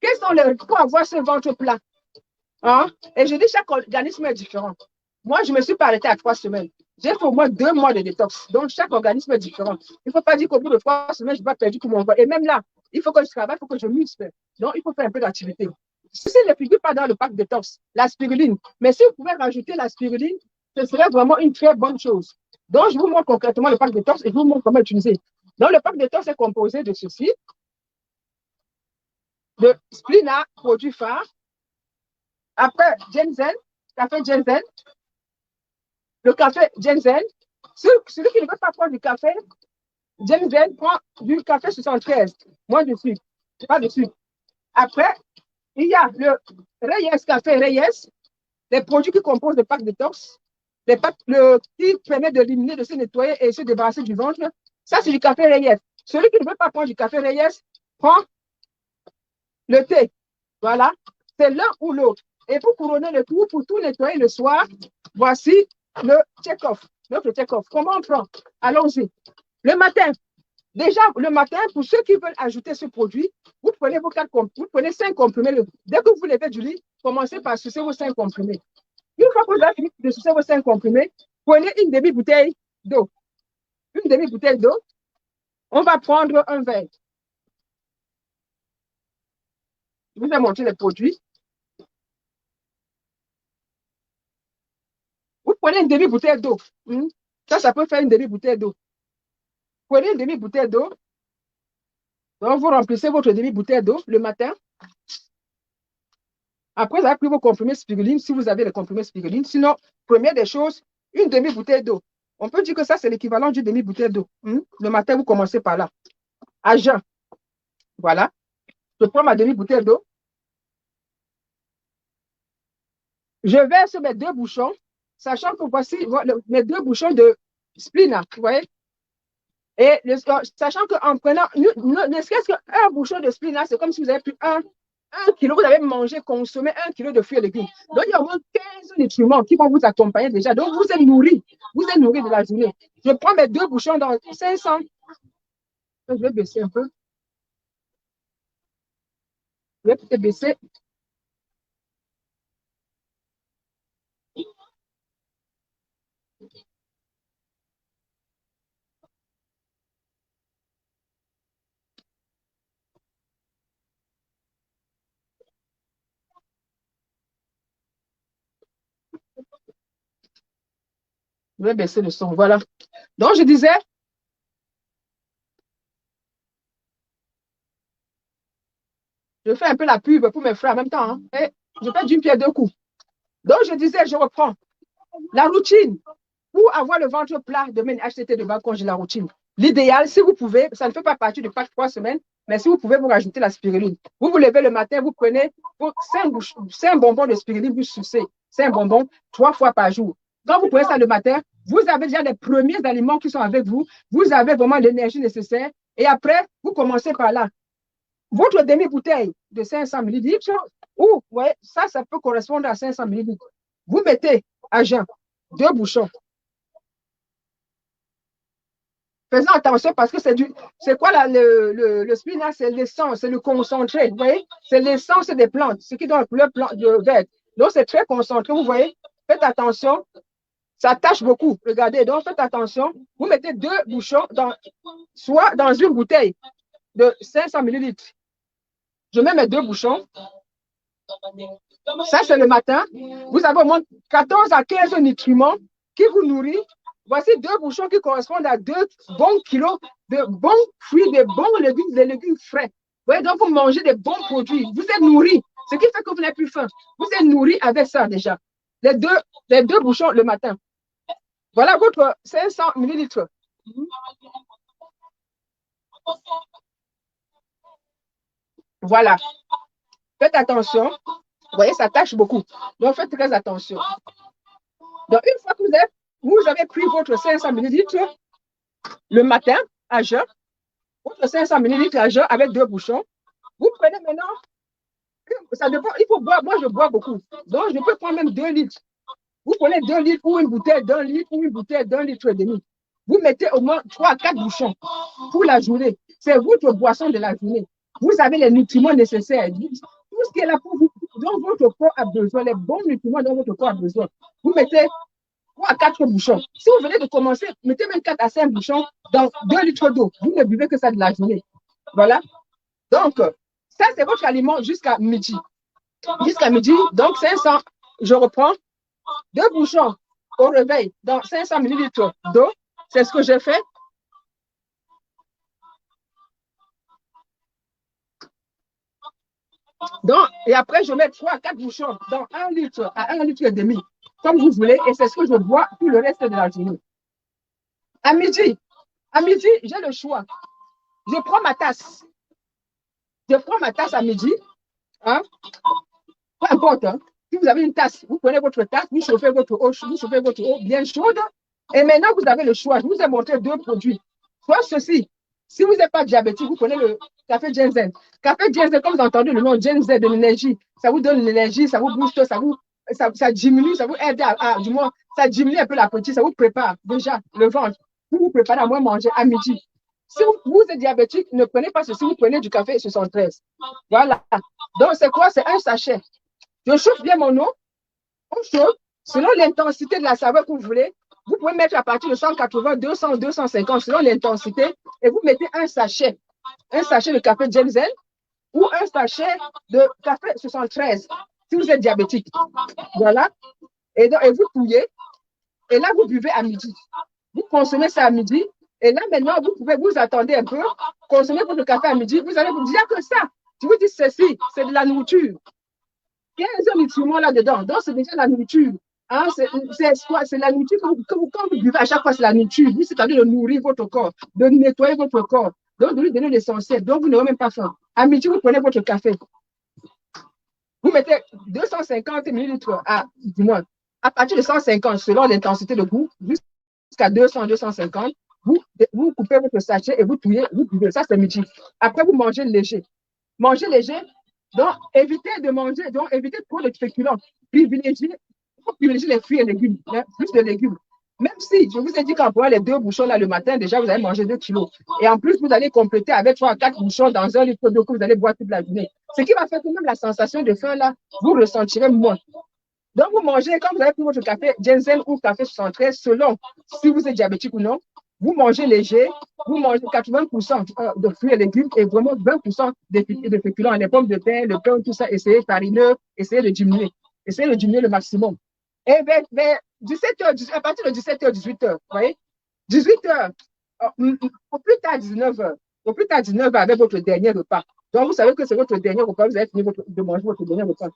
Quels sont les pour avoir ce ventre plat? Hein? Et je dis, chaque organisme est différent. Moi, je me suis pas arrêtée à 3 semaines. J'ai fait au moins 2 mois de détox. Donc, chaque organisme est différent. Il ne faut pas dire qu'au bout de 3 semaines, je vais perdre tout mon ventre. Et même là, il faut que je travaille, il faut que je muscle. Donc, il faut faire un peu d'activité. Ceci ne figure pas dans le pack détox, la spiruline. Mais si vous pouvez rajouter la spiruline, ce serait vraiment une très bonne chose. Donc, je vous montre concrètement le pack détox et je vous montre comment l'utiliser. Donc, le pack détox est composé de ceci, de Splina, produit phare. Après, Ginseng, café Ginseng. Le café Ginseng. Celui qui ne veut pas prendre du café, Ginseng prend du café 73, moins de sucre, pas de sucre. Après, il y a le Reyes Café Reyes, les produits qui composent le pack détox, qui permet d'éliminer, de se nettoyer et se débarrasser du ventre. Ça, c'est du café Reyes. Celui qui ne veut pas prendre du café Reyes prend le thé. Voilà, c'est l'un ou l'autre. Et pour couronner le tout, pour tout nettoyer le soir, voici le check-off. Notre check-off. Comment on prend? Allons-y. Le matin. Déjà, le matin, pour ceux qui veulent ajouter ce produit, vous prenez vos 4 comprimés, vous prenez 5 comprimés. Dès que vous levez du lit, commencez par sucer vos 5 comprimés. Une fois que vous avez fini de sucer vos 5 comprimés, prenez une demi-bouteille d'eau. Une demi-bouteille d'eau. On va prendre un verre. Je vous ai montré les produits. Vous prenez une demi-bouteille d'eau. Ça peut faire une demi-bouteille d'eau. Prenez une demi-bouteille d'eau. Donc, vous remplissez votre demi-bouteille d'eau le matin. Après, vous avez pris vos comprimés spiruline, si vous avez les comprimés spiruline. Sinon, première des choses, une demi-bouteille d'eau. On peut dire que ça, c'est l'équivalent d'une demi-bouteille d'eau. Le matin, vous commencez par là. À jeun. Voilà. Je prends ma demi-bouteille d'eau. Je verse mes 2 bouchons, sachant que voici mes 2 bouchons de Splina. Vous voyez? Et sachant qu'en prenant, ne serait-ce qu'un bouchon de Splina, c'est comme si vous avez pris 1 kilo, vous avez mangé, consommé 1 kilo de fruits et légumes. Donc, il y a au moins 15 nutriments qui vont vous accompagner déjà. Donc, vous êtes nourri. Vous êtes nourri de la journée. Je prends mes 2 bouchons dans 500. Je vais baisser un peu. Je vais peut-être baisser. Je vais baisser le son. Voilà. Donc, je disais, je fais un peu la pub pour mes frères en même temps. Hein, et je fais d'une pierre deux coups. Donc, je disais, je reprends. La routine. Pour avoir le ventre plat, demain, HTT de balcon, j'ai la routine. L'idéal, si vous pouvez, ça ne fait pas partie du pack 3 semaines, mais si vous pouvez vous rajouter la spiruline. Vous vous levez le matin, vous prenez 5 bonbons de spiruline, vous sucez 5 bonbons 3 fois par jour. Quand vous prenez ça le matin, vous avez déjà les premiers aliments qui sont avec vous. Vous avez vraiment l'énergie nécessaire. Et après, vous commencez par là. Votre demi-bouteille de 500 ml, ou ouais, ça peut correspondre à 500 ml. Vous mettez à jeun 2 bouchons. Faisons attention parce que c'est quoi là, le spinach, c'est l'essence, c'est le concentré, vous voyez? C'est l'essence des plantes, ce qui donne le plant de vert. Donc, c'est très concentré, vous voyez? Faites attention, ça tâche beaucoup. Regardez, donc faites attention. Vous mettez 2 bouchons, soit dans une bouteille de 500 ml. Je mets mes 2 bouchons. Ça, c'est le matin. Vous avez au moins 14 à 15 nutriments qui vous nourrissent. Voici 2 bouchons qui correspondent à 2 bons kilos de bons fruits, de bons légumes, des légumes frais. Vous voyez, donc vous mangez des bons produits. Vous êtes nourris. Ce qui fait que vous n'avez plus faim. Vous êtes nourris avec ça déjà. Les deux bouchons le matin. Voilà votre 500 ml. Voilà. Faites attention. Vous voyez, ça tâche beaucoup. Donc, faites très attention. Donc, une fois que vous avez pris votre 500 ml le matin à jeun, votre 500 ml à jeun avec 2 bouchons, vous prenez maintenant, ça dépend, il faut boire, moi je bois beaucoup, donc je peux prendre même 2 litres. Vous prenez 2 litres ou une bouteille d'1 litre ou une bouteille d'1 litre et demi. Vous mettez au moins 3 à 4 bouchons pour la journée. C'est votre boisson de la journée. vous avez les nutriments nécessaires. Tout ce qui est là pour vous, dont votre corps a besoin, les bons nutriments dont votre corps a besoin. Vous mettez 3 à 4 bouchons. Si vous venez de commencer, mettez même 4 à 5 bouchons dans 2 litres d'eau. Vous ne buvez que ça de la journée. Voilà. Donc, ça, c'est votre aliment jusqu'à midi. Jusqu'à midi, donc 500, je reprends 2 bouchons au réveil dans 500 ml d'eau. C'est ce que j'ai fait. Donc, et après, je mets 3 à 4 bouchons dans 1 litre à 1 litre et demi, comme vous voulez, et c'est ce que je bois tout le reste de la journée. À midi, j'ai le choix. Je prends ma tasse. Je prends ma tasse à midi. Hein? Peu importe. Hein? Si vous avez une tasse, vous prenez votre tasse, vous chauffez votre eau bien chaude. Et maintenant, vous avez le choix. Je vous ai montré 2 produits. Soit ceci. Si vous n'êtes pas diabétique, vous prenez le café ginseng. Café ginseng, comme vous avez entendu le nom ginseng, de l'énergie. Ça vous donne l'énergie, ça vous booste, ça diminue, ça vous aide du moins, ça diminue un peu l'appétit, ça vous prépare déjà le ventre. Vous vous préparez à moins manger à midi. Si vous êtes diabétique, ne prenez pas ceci, vous prenez du café 73. Voilà. Donc, c'est quoi? C'est un sachet. Je chauffe bien mon eau. On chauffe. Selon l'intensité de la saveur que vous voulez, vous pouvez mettre à partir de 180, 200, 250, selon l'intensité, et vous mettez un sachet de café ginseng ou un sachet de café 73, si vous êtes diabétique. Voilà. Et vous touillez, et là, vous buvez à midi. Vous consommez ça à midi, et là, maintenant, vous pouvez vous attendre un peu, consommer votre café à midi, vous allez vous dire que ça, je vous dis ceci, c'est de la nourriture. 15 nutriments là-dedans, donc c'est déjà la nourriture. Hein, c'est la nourriture quand vous buvez à chaque fois, c'est la nourriture. Vous, c'est-à-dire de nourrir votre corps, de nettoyer votre corps, donc de lui donner l'essentiel. Donc, vous n'aurez même pas faim. À midi, vous prenez votre café. Vous mettez 250 ml du moins, à partir de 150, selon l'intensité de goût, jusqu'à 200, 250, vous coupez votre sachet et vous touillez, vous buvez. Ça, c'est midi. Après, vous mangez léger. Mangez léger, donc évitez de manger, donc évitez trop de féculents. Privilégiez les fruits et légumes, hein, plus de légumes. Même si, je vous ai dit qu'en prenant les 2 bouchons là le matin, déjà, vous allez manger 2 kilos. Et en plus, vous allez compléter avec 3 à 4 bouchons dans 1 litre d'eau que vous allez boire toute la journée. Ce qui va faire que même la sensation de faim là, vous ressentirez moins. Donc, vous mangez, quand vous avez pris votre café ginseng ou café 73, selon si vous êtes diabétique ou non, vous mangez léger, vous mangez 80% de fruits et légumes et vraiment 20% de féculents, les pommes de terre, le pain, tout ça, essayez farineux, essayez de diminuer. Essayez de diminuer le maximum. Et vers 17h, à partir de 17h, 18h, vous voyez, 18h, au plus tard 19h, au plus tard 19h avec votre dernier repas. Donc, vous savez que c'est votre dernier repas, vous avez fini de manger votre dernier repas.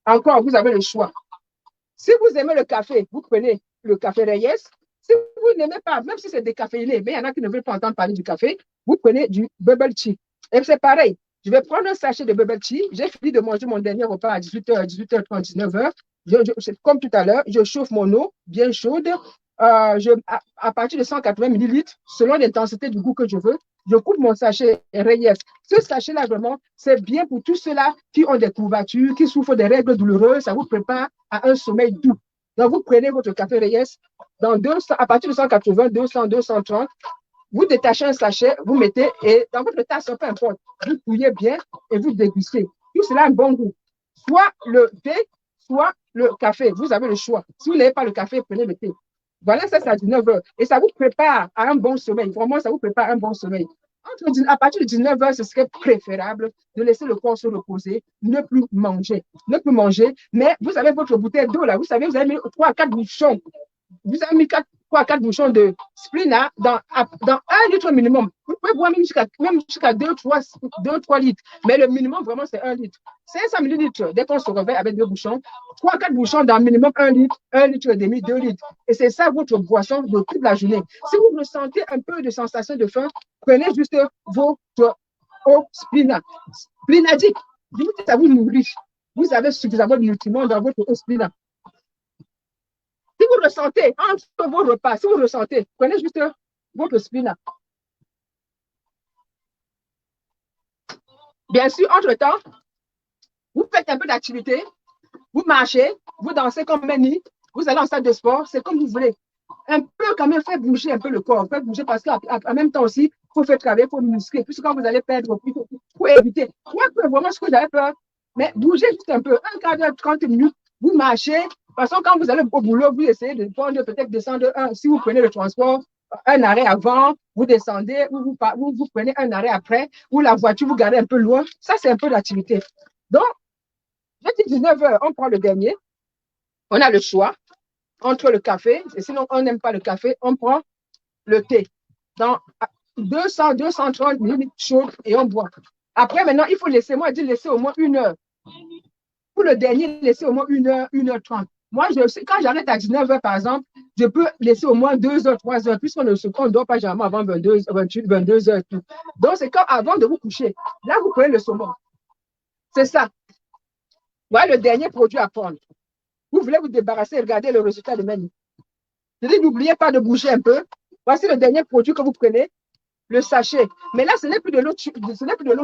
Encore, vous avez le choix. Si vous aimez le café, vous prenez le café Reyes. Si vous n'aimez pas, même si c'est décaféiné, mais il y en a qui ne veulent pas entendre parler du café, vous prenez du bubble tea. Et c'est pareil. Je vais prendre un sachet de bubble tea. J'ai fini de manger mon dernier repas à 18h, 18h30, 19h. Comme tout à l'heure, je chauffe mon eau bien chaude. À partir de 180 ml, selon l'intensité du goût que je veux, je coupe mon sachet Reyes. Ce sachet-là, vraiment, c'est bien pour tous ceux-là qui ont des courbatures, qui souffrent des règles douloureuses. Ça vous prépare à un sommeil doux. Donc, vous prenez votre café Reyes à partir de 180, 200, 230. Vous détachez un sachet, vous mettez et dans votre tasse, peu importe, vous touillez bien et vous dégustez. Tout cela a un bon goût. Soit le thé, soit le café. Vous avez le choix. Si vous n'avez pas le café, prenez le thé. Voilà, ça, c'est à 19h. Et ça vous prépare à un bon sommeil. Vraiment, ça vous prépare à un bon sommeil. À partir de 19h, ce serait préférable de laisser le corps se reposer, ne plus manger. Ne plus manger, mais vous avez votre bouteille d'eau là. Vous savez, vous avez mis 3 à 4 bouchons. Vous avez mis 3 à 4 bouchons de Splina dans 1 litre minimum. Vous pouvez boire même jusqu'à 2-3 litres. Mais le minimum, vraiment, c'est 1 litre. 500 ml dès qu'on se réveille avec 2 bouchons. 3 à 4 bouchons dans minimum 1 litre, 1 litre et demi, 2 litres. Et c'est ça votre boisson de toute la journée. Si vous ressentez un peu de sensation de faim, prenez juste votre eau Splina. Splinadique, ça vous nourrit. Vous avez suffisamment de nutriments dans votre eau Splina. Si vous ressentez, entre vos repas, si vous ressentez, prenez juste votre Splina. Bien sûr, entre-temps, vous faites un peu d'activité, vous marchez, vous dansez comme Manny, vous allez en salle de sport, c'est comme vous voulez. Un peu quand même, faites bouger un peu le corps, faites bouger parce qu'en même temps aussi, faut faire travailler, il faut muscler. Puisque quand vous allez perdre, il faut éviter. Moi, vraiment, ce que j'avais peur, mais bougez juste un peu. Un quart d'heure, 30 minutes, vous marchez. De toute façon, quand vous allez au boulot, vous essayez de prendre, peut-être descendre si vous prenez le transport, un arrêt avant, vous descendez, ou vous prenez un arrêt après, ou la voiture, vous gardez un peu loin. Ça, c'est un peu d'activité. Donc, j'ai dit 19h, on prend le dernier. On a le choix entre le café, et sinon on n'aime pas le café, on prend le thé. Dans 200, 230 minutes chaudes et on boit. Après, maintenant, il faut laisser, moi, je dis laisser au moins 1 heure. Pour le dernier, laisser au moins 1 heure, 1h30. Moi, quand j'arrête à 19h, par exemple, je peux laisser au moins 2 heures, 3 heures, puisqu'on ne dort pas généralement avant 22, 28, 22 heures. Tout. Donc, c'est comme avant de vous coucher. Là, vous prenez le saumon. C'est ça. Voilà le dernier produit à prendre. Vous voulez vous débarrasser, regardez le résultat de menu. Je dis, n'oubliez pas de bouger un peu. Voici le dernier produit que vous prenez, le sachet. Mais là, ce n'est plus de l'eau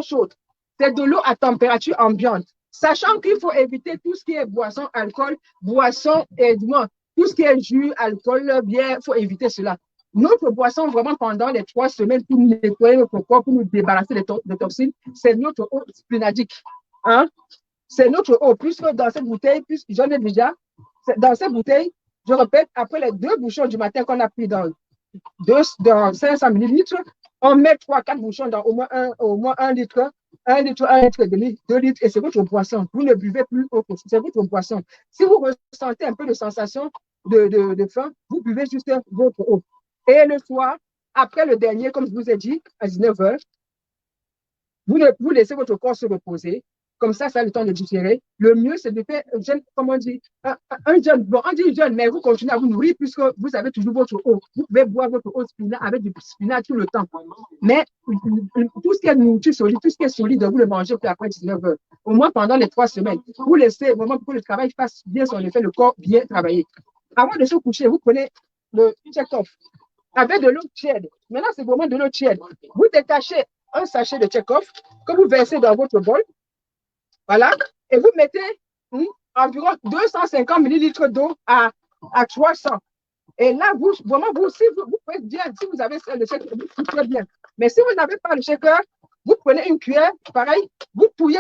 chaude. C'est de l'eau à température ambiante. Sachant qu'il faut éviter tout ce qui est boisson, alcool, boisson et tout ce qui est jus, alcool, bière, il faut éviter cela. Notre boisson, vraiment, pendant les 3 semaines pour nettoyer notre corps, pour nous débarrasser des toxines, c'est notre eau splénadique. Hein? C'est notre eau. Puisque dans cette bouteille, puisque j'en ai déjà, dans cette bouteille, je répète, après les 2 bouchons du matin qu'on a pris dans 500 millilitres, on met 3-4 bouchons dans au moins 1 litre, 1 litre, 1 litre et demi, 2 litres, et c'est votre boisson. Vous ne buvez plus eau, c'est votre boisson. Si vous ressentez un peu de sensation de faim, vous buvez juste votre eau. Et le soir, après le dernier, comme je vous ai dit, à 19h, vous laissez votre corps se reposer. Comme ça a le temps de digérer. Le mieux, c'est de faire comment on dit, un jeûne. Bon, on dit jeûne, mais vous continuez à vous nourrir puisque vous avez toujours votre eau. Vous pouvez boire votre eau spinat avec du spinat tout le temps. Mais tout ce qui est nourriture solide, tout ce qui est solide, vous le mangez après 19h. Au moins pendant les 3 semaines. Vous laissez au moment pour que le travail fasse bien son effet, le corps bien travailler. Avant de se coucher, vous prenez le check-off avec de l'eau tiède. Maintenant, c'est vraiment de l'eau tiède. Vous détachez un sachet de check-off que vous versez dans votre bol. Voilà. Et vous mettez environ 250 millilitres d'eau à 300. Et là, si vous faites bien, si vous avez le shaker, vous faites bien. Mais si vous n'avez pas le shaker, vous prenez une cuillère, pareil, vous touillez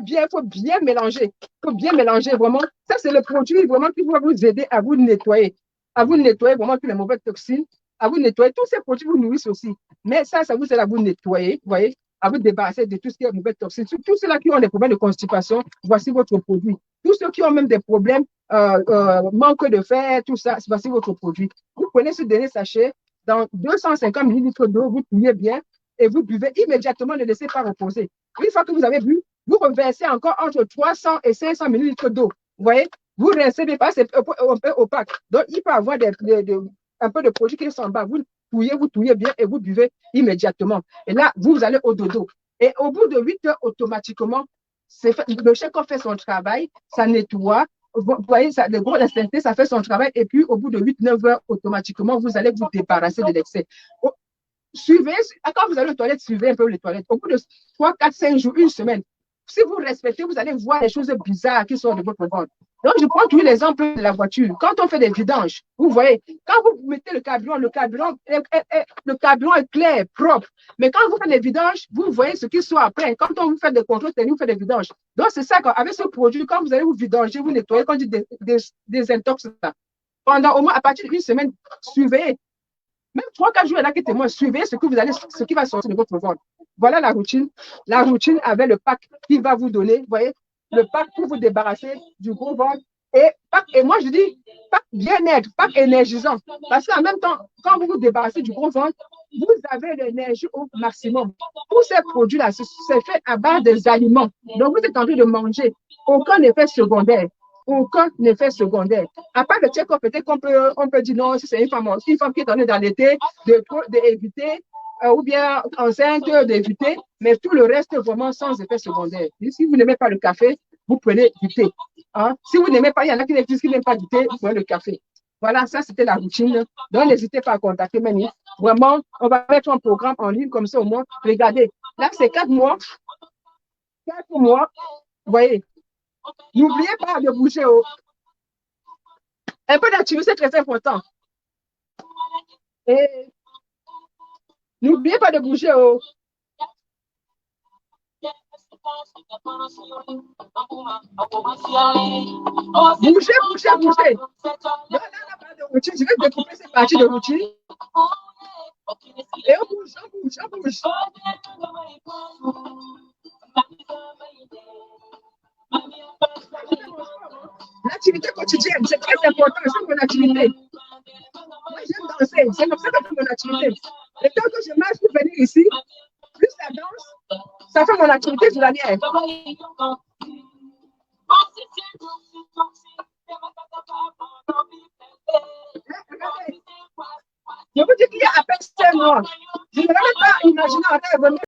bien, il faut bien mélanger. Il faut bien mélanger, vraiment. Ça, c'est le produit vraiment qui va vous aider à vous nettoyer. À vous nettoyer vraiment toutes les mauvaises toxines, à vous nettoyer. Tous ces produits vous nourrissent aussi. Mais ça vous aide à vous nettoyer, vous voyez, à vous débarrasser de tout ce qui est mauvaises toxines. Tous ceux-là qui ont des problèmes de constipation, voici votre produit. Tous ceux qui ont même des problèmes, manque de fer, tout ça, voici votre produit. Vous prenez ce dernier sachet, dans 250 millilitres d'eau, vous touillez bien et vous buvez immédiatement, ne laissez pas reposer. Une fois que vous avez bu, vous reversez encore entre 300 et 500 millilitres d'eau. Vous voyez, vous rincez bien, c'est un peu opaque. Donc, il peut y avoir un peu de produit qui sont en bas. Vous touillez bien et vous buvez immédiatement. Et là, vous allez au dodo. Et au bout de 8 heures, automatiquement, le shaker fait son travail, ça nettoie. Vous voyez, le gros instinct, ça fait son travail. Et puis, au bout de 8-9 heures, automatiquement, vous allez vous débarrasser de l'excès. Suivez, quand vous allez aux toilettes, suivez un peu les toilettes. Au bout de 3, 4, 5 jours, une semaine, si vous respectez, vous allez voir les choses bizarres qui sont de votre ventre. Donc, je prends toujours l'exemple de la voiture. Quand on fait des vidanges, vous voyez, quand vous mettez le carburant est clair, propre. Mais quand vous faites des vidanges, vous voyez ce qui sort après. Quand on vous fait des contrôles techniques, vous faites des vidanges. Donc, c'est ça, avec ce produit, quand vous allez vous vidanger, vous nettoyer, quand on dit des intox, pendant au moins, à partir d'une semaine, suivez. Même 3-4 jours, il y en a qui témoignent. Suivez ce qui va sortir de votre ventre. Voilà la routine. La routine avec le pack qui va vous donner, vous voyez, le pack pour vous débarrasser du gros ventre. Et moi, je dis, pack bien-être, pack énergisant. Parce qu'en même temps, quand vous vous débarrassez du gros ventre, vous avez l'énergie au maximum. Tous ces produits-là, c'est fait à base des aliments. Donc, vous êtes en train de manger. Aucun effet secondaire. Aucun effet secondaire. À part le check-up, peut-être on peut dire non, si c'est une femme qui est en train d'allaiter, d'éviter, ou bien enceinte, d'éviter, mais tout le reste, vraiment sans effet secondaire. Si vous n'aimez pas le café, vous prenez du thé. Hein? Si vous n'aimez pas, il y en a qui n'aiment pas du thé, vous prenez le café. Voilà, ça c'était la routine. Donc, n'hésitez pas à contacter Mani. Vraiment, on va mettre un programme en ligne comme ça au moins. Regardez, là, c'est 4 mois. 4 mois, vous voyez. N'oubliez pas de bouger. Un peu d'activité, c'est très important. Et N'oubliez pas de bouger. Oh. Bougez, bougez, bougez. Là, de routine. Je vais découper cette partie de routine. Et on bouge, on bouge, on bouge. L'activité quotidienne, c'est très important. C'est mon activité. Moi, j'aime danser. C'est comme ça que c'est mon activité. Le temps que je marche pour venir ici, plus la danse, ça fait mon activité journalière. Je vous dis qu'il y a à peine 5 mois. Je ne l'avais pas imaginé en train de venir